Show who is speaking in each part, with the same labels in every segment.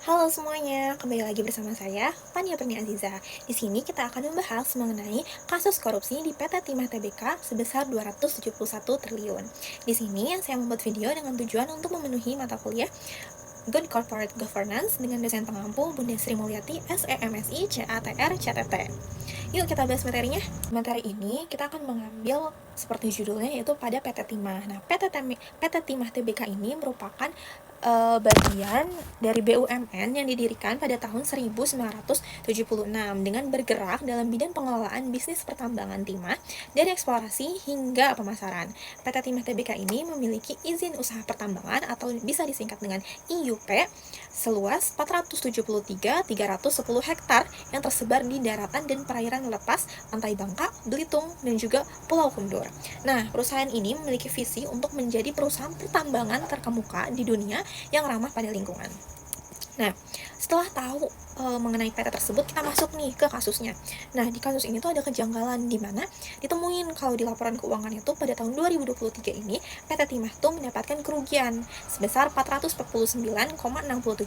Speaker 1: Halo semuanya, kembali lagi bersama saya, Fania Perni Aziza. Di sini kita akan membahas mengenai kasus korupsi di PT Timah Tbk sebesar 271 triliun. Di sini saya membuat video dengan tujuan untuk memenuhi mata kuliah Good Corporate Governance dengan dosen pengampu Bunda Sri Mulyati SEMSI CATR CTT. Yuk kita bahas materinya. Materi ini kita akan mengambil seperti judulnya yaitu pada PT Timah. Nah, PT Timah Tbk ini merupakan bagian dari BUMN yang didirikan pada tahun 1976 dengan bergerak dalam bidang pengelolaan bisnis pertambangan timah dari eksplorasi hingga pemasaran. PT Timah Tbk ini memiliki izin usaha pertambangan atau bisa disingkat dengan IUP seluas 473.310 hektar yang tersebar di daratan dan perairan lepas pantai Bangka, Belitung, dan juga Pulau Kundur. Nah, perusahaan ini memiliki visi untuk menjadi perusahaan pertambangan terkemuka di dunia yang ramah pada lingkungan. Nah, setelah tahu mengenai PT tersebut, kita masuk nih ke kasusnya. Nah, di kasus ini tuh ada kejanggalan di mana ditemuin kalau di laporan keuangan itu pada tahun 2023 ini PT Timah tuh mendapatkan kerugian sebesar 449,67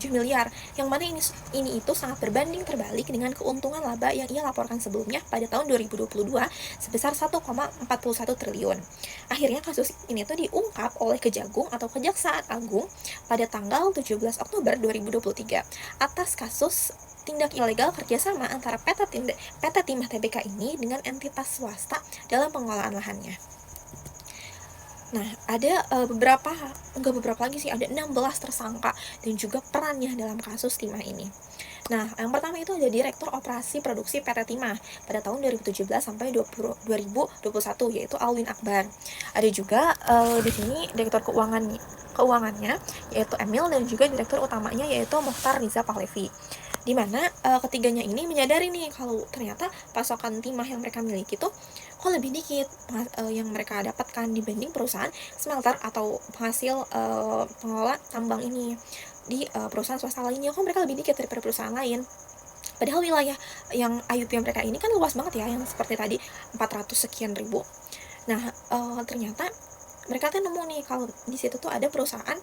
Speaker 1: miliar, yang mana ini itu sangat berbanding terbalik dengan keuntungan laba yang ia laporkan sebelumnya pada tahun 2022 sebesar 1,41 triliun. Akhirnya kasus ini tuh diungkap oleh Kejagung atau Kejaksaan Agung pada tanggal 17 Oktober 2023 atas kasus tindak ilegal kerjasama antara PT Timah Tbk ini dengan entitas swasta dalam pengelolaan lahannya. Nah, ada enggak beberapa lagi sih, ada 16 tersangka dan juga perannya dalam kasus Timah ini. Nah, yang pertama itu ada Direktur Operasi Produksi PT Timah pada tahun 2017 sampai 2021 yaitu Alwin Akbar. Ada juga di sini Direktur keuangannya yaitu Emil, dan juga direktur utamanya yaitu Mokhtar Riza Pahlavi. Di mana ketiganya ini menyadari nih kalau ternyata pasokan timah yang mereka miliki tuh kok lebih dikit yang mereka dapatkan dibanding perusahaan smelter atau penghasil pengelola tambang ini di perusahaan swasta lainnya, kok mereka lebih dikit daripada perusahaan lain. Padahal wilayah yang IUP mereka ini kan luas banget ya, yang seperti tadi 400 sekian ribu. Nah, ternyata mereka tuh nemu nih kalau di situ tuh ada bukan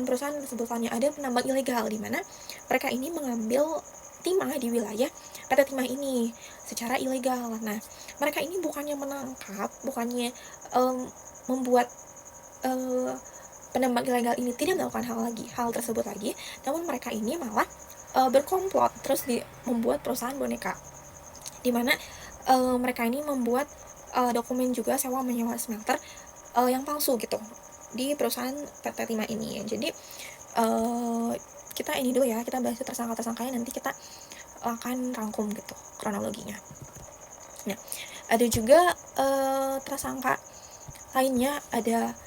Speaker 1: perusahaan sebutannya, ada penambang ilegal di mana mereka ini mengambil timah di wilayah PT Timah ini secara ilegal. Nah, mereka ini bukannya menangkap, bukannya membuat penambang ilegal ini tidak melakukan hal tersebut lagi, namun mereka ini malah berkomplot terus membuat perusahaan boneka, di mana mereka ini membuat dokumen juga sewa menyewa smelter yang palsu gitu di perusahaan PT Timah ini. Jadi kita ini dulu ya, kita bahas tersangka-tersangkanya, nanti kita akan rangkum gitu kronologinya. Nah, ada juga tersangka lainnya, ada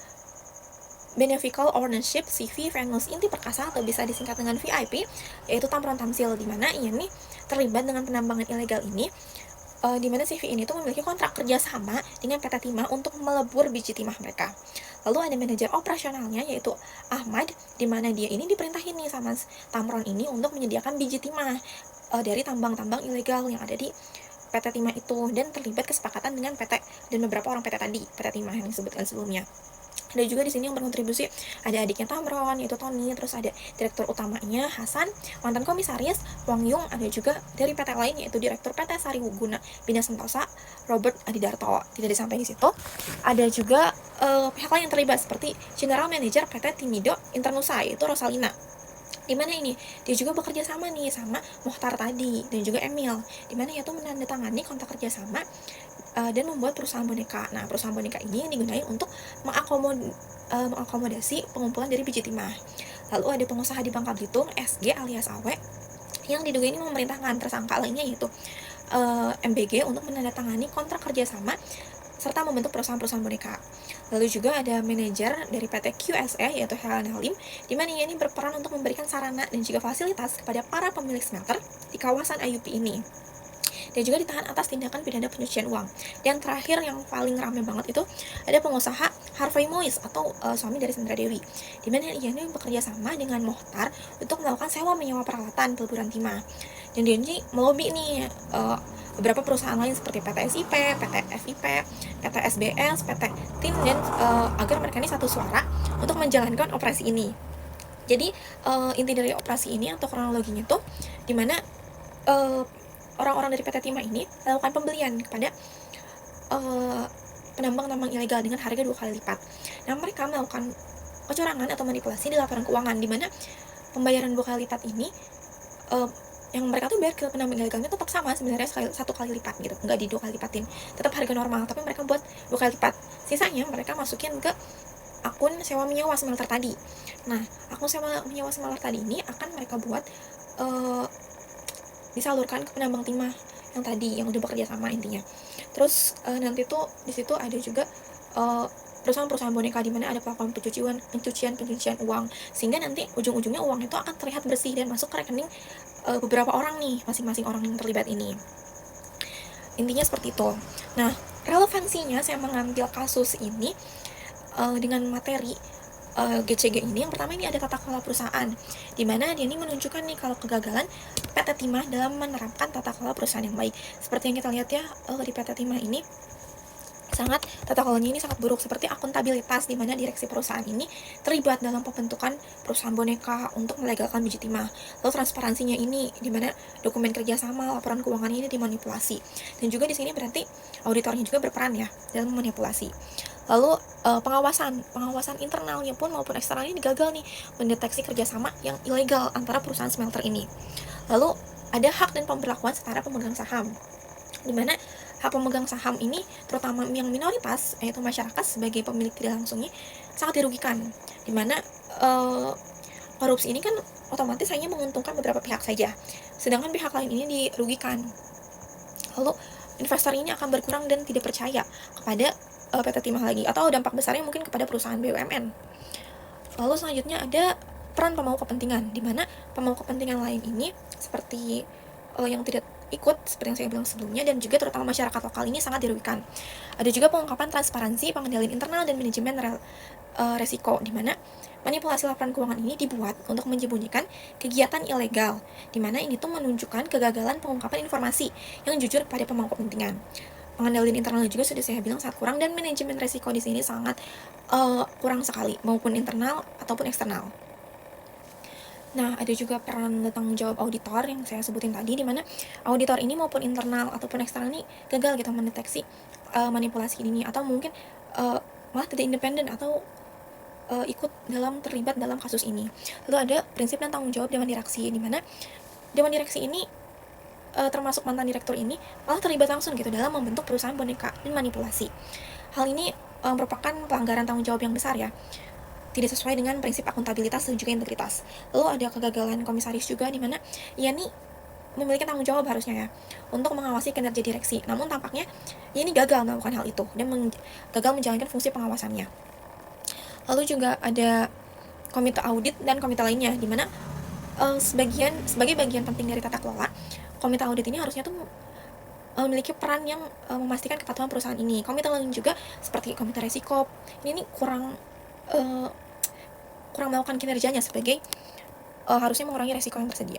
Speaker 1: Beneficial Ownership CV Venus Inti Perkasa atau bisa disingkat dengan VIP, yaitu Tamron Tamsil, di mana ia nih terlibat dengan penambangan ilegal ini, di mana CV ini tuh memiliki kontrak kerjasama dengan PT Timah untuk melebur biji timah mereka. Lalu ada manajer operasionalnya yaitu Ahmad, di mana dia ini diperintahin nih sama Tamron ini untuk menyediakan biji timah dari tambang-tambang ilegal yang ada di PT Timah itu, dan terlibat kesepakatan dengan PT dan beberapa orang PT tadi, PT Timah yang disebutkan sebelumnya. Ada juga di sini yang berkontribusi, ada adiknya Tamron yaitu Tony, terus ada direktur utamanya Hasan, mantan komisaris Wang Yung, ada juga dari PT lain yaitu direktur PT Sari Wuguna Bina Sentosa Robert Adidarto. Tidak sampai di situ, ada juga pihak lain yang terlibat seperti General Manager PT Timido Internusa yaitu Rosalina, di mana ini dia juga bekerja sama nih sama Mokhtar tadi dan juga Emil, di mana yaitu menandatangani kontrak kerjasama dan membuat perusahaan boneka. Nah, perusahaan boneka ini yang digunakan untuk mengakomodasi pengumpulan dari biji timah. Lalu ada pengusaha di Bangka Belitung, SG alias Awe, yang diduga ini memerintahkan tersangka lainnya yaitu MBG untuk menandatangani kontrak kerjasama serta membentuk perusahaan-perusahaan boneka. Lalu juga ada manajer dari PT QSE yaitu Helen Halim, di mana ia ini berperan untuk memberikan sarana dan juga fasilitas kepada para pemilik smelter di kawasan IUP ini. Dia juga ditahan atas tindakan pidana pencucian uang. Dan terakhir yang paling ramai banget itu ada pengusaha Harvey Mois atau suami dari Sandra Dewi, di mana ia ini bekerja sama dengan Mokhtar untuk melakukan sewa menyewa peralatan peleburan timah. Dan dia ini melobi nih beberapa perusahaan lain seperti PT SIP, PT FIP, PT SBS, PT TIN, dan agar mereka ini satu suara untuk menjalankan operasi ini. Jadi inti dari operasi ini atau kronologinya tuh dimana orang-orang dari PT Timah ini melakukan pembelian kepada penambang-tambang ilegal dengan harga 2 kali lipat. Nah, mereka melakukan kecurangan atau manipulasi di laporan keuangan, di mana pembayaran 2 kali lipat ini uh, yang mereka tuh bayar ke penambang ilegalnya tetap sama sebenarnya 1 kali lipat gitu, nggak di 2 kali lipatin, tetap harga normal, tapi mereka buat 2 kali lipat. Sisanya mereka masukin ke akun sewa menyewa smelter tadi. Nah, akun sewa menyewa smelter tadi ini akan mereka buat disalurkan ke penambang timah yang tadi yang udah bekerja sama intinya. Terus nanti tuh di situ ada juga perusahaan-perusahaan boneka di mana ada pelakuan pencucian uang, sehingga nanti ujung-ujungnya uang itu akan terlihat bersih dan masuk ke rekening beberapa orang nih, masing-masing orang yang terlibat ini. Intinya seperti itu. Nah, relevansinya saya mengambil kasus ini dengan materi GCG ini, yang pertama ini ada tata kelola perusahaan, di mana dia ini menunjukkan nih kalau kegagalan PT Timah dalam menerapkan tata kelola perusahaan yang baik. Seperti yang kita lihat ya, di PT Timah ini tata kelolanya ini sangat buruk, seperti akuntabilitas, di mana direksi perusahaan ini terlibat dalam pembentukan perusahaan boneka untuk melegalkan biji timah. Lalu transparansinya ini, di mana dokumen kerjasama, laporan keuangan ini dimanipulasi. Dan juga di sini berarti auditornya juga berperan ya dalam memanipulasi. Lalu pengawasan internalnya pun maupun eksternalnya gagal nih mendeteksi kerjasama yang ilegal antara perusahaan smelter ini. Lalu ada hak dan pemberlakuan setara pemegang saham, di mana hak pemegang saham ini terutama yang minoritas, yaitu masyarakat sebagai pemilik tidak langsungnya, sangat dirugikan, di mana korupsi ini kan otomatis hanya menguntungkan beberapa pihak saja, sedangkan pihak lain ini dirugikan. Lalu investor ini akan berkurang dan tidak percaya kepada PT Timah lagi, atau dampak besarnya mungkin kepada perusahaan BUMN. Lalu selanjutnya ada peran pemangku kepentingan, di mana pemangku kepentingan lain ini seperti yang tidak ikut seperti yang saya bilang sebelumnya, dan juga terutama masyarakat lokal ini sangat dirugikan. Ada juga pengungkapan transparansi, pengendalian internal, dan manajemen resiko, di mana manipulasi laporan keuangan ini dibuat untuk menyembunyikan kegiatan ilegal, di mana ini tuh menunjukkan kegagalan pengungkapan informasi yang jujur pada pemangku kepentingan. Pengendalian internal juga sudah saya bilang sangat kurang, dan manajemen resiko di sini sangat kurang sekali, maupun internal ataupun eksternal. Nah, ada juga peran dan tanggung jawab auditor yang saya sebutin tadi, di mana auditor ini maupun internal ataupun eksternal ini gagal gitu mendeteksi manipulasi ini, atau mungkin malah tidak independen atau terlibat dalam kasus ini. Lalu ada prinsip dan tanggung jawab Dewan Direksi, di mana Dewan Direksi ini termasuk mantan direktur ini malah terlibat langsung gitu dalam membentuk perusahaan boneka dan manipulasi. Hal ini merupakan pelanggaran tanggung jawab yang besar ya, tidak sesuai dengan prinsip akuntabilitas dan juga integritas. Lalu ada kegagalan komisaris juga, di mana ia nih memiliki tanggung jawab harusnya ya untuk mengawasi kinerja direksi, namun tampaknya ia ini gagal melakukan hal itu dan gagal menjalankan fungsi pengawasannya. Lalu juga ada komite audit dan komite lainnya, di mana sebagai bagian penting dari tata kelola, komite audit ini harusnya tuh memiliki peran yang memastikan kepatuhan perusahaan ini. Komite lain juga seperti komite resiko ini kurang melakukan kinerjanya sebagai harusnya mengurangi resiko yang tersedia.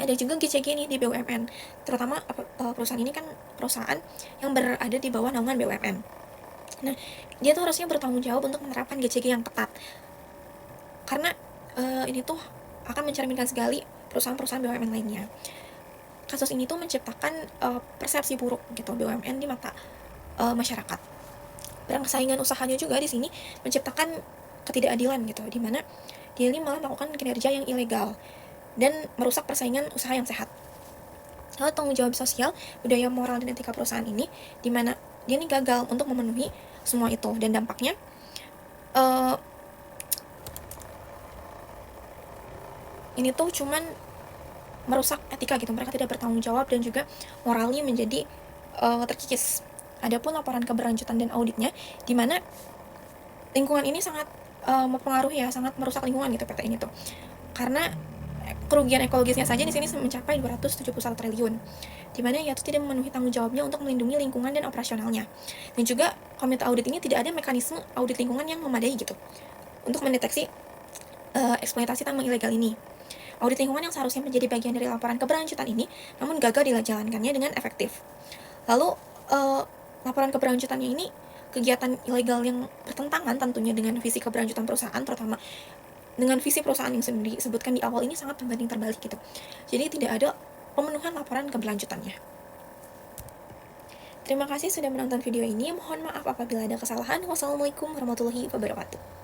Speaker 1: Ada juga GCG nih di BUMN, terutama perusahaan ini kan perusahaan yang berada di bawah naungan BUMN. Nah, dia tuh harusnya bertanggung jawab untuk menerapkan GCG yang ketat, karena ini tuh akan mencerminkan sekali perusahaan-perusahaan BUMN lainnya. Kasus ini tuh menciptakan persepsi buruk gitu BUMN di mata masyarakat. Persaingan usahanya juga di sini menciptakan ketidakadilan gitu, di mana dia ini malah melakukan kinerja yang ilegal dan merusak persaingan usaha yang sehat. Lalu tanggung jawab sosial, budaya moral dan etika perusahaan ini, di mana dia ini gagal untuk memenuhi semua itu, dan dampaknya ini tuh cuman merusak etika gitu, mereka tidak bertanggung jawab dan juga moralnya menjadi terkikis. Adapun laporan keberlanjutan dan auditnya, di mana lingkungan ini sangat mempengaruhi ya, sangat merusak lingkungan gitu PT ini tuh, karena kerugian ekologisnya saja di sini mencapai 271 triliun, di mana ia tidak memenuhi tanggung jawabnya untuk melindungi lingkungan dan operasionalnya. Dan juga komite audit ini tidak ada mekanisme audit lingkungan yang memadai gitu untuk mendeteksi eksploitasi tambang ilegal ini. Audit lingkungan yang seharusnya menjadi bagian dari laporan keberlanjutan ini, namun gagal dijalankannya dengan efektif. Lalu laporan keberlanjutannya ini kegiatan ilegal yang bertentangan tentunya dengan visi keberlanjutan perusahaan, terutama dengan visi perusahaan yang sudah disebutkan di awal ini sangat berbanding terbalik gitu. Jadi tidak ada pemenuhan laporan keberlanjutannya. Terima kasih sudah menonton video ini. Mohon maaf apabila ada kesalahan. Wassalamualaikum warahmatullahi wabarakatuh.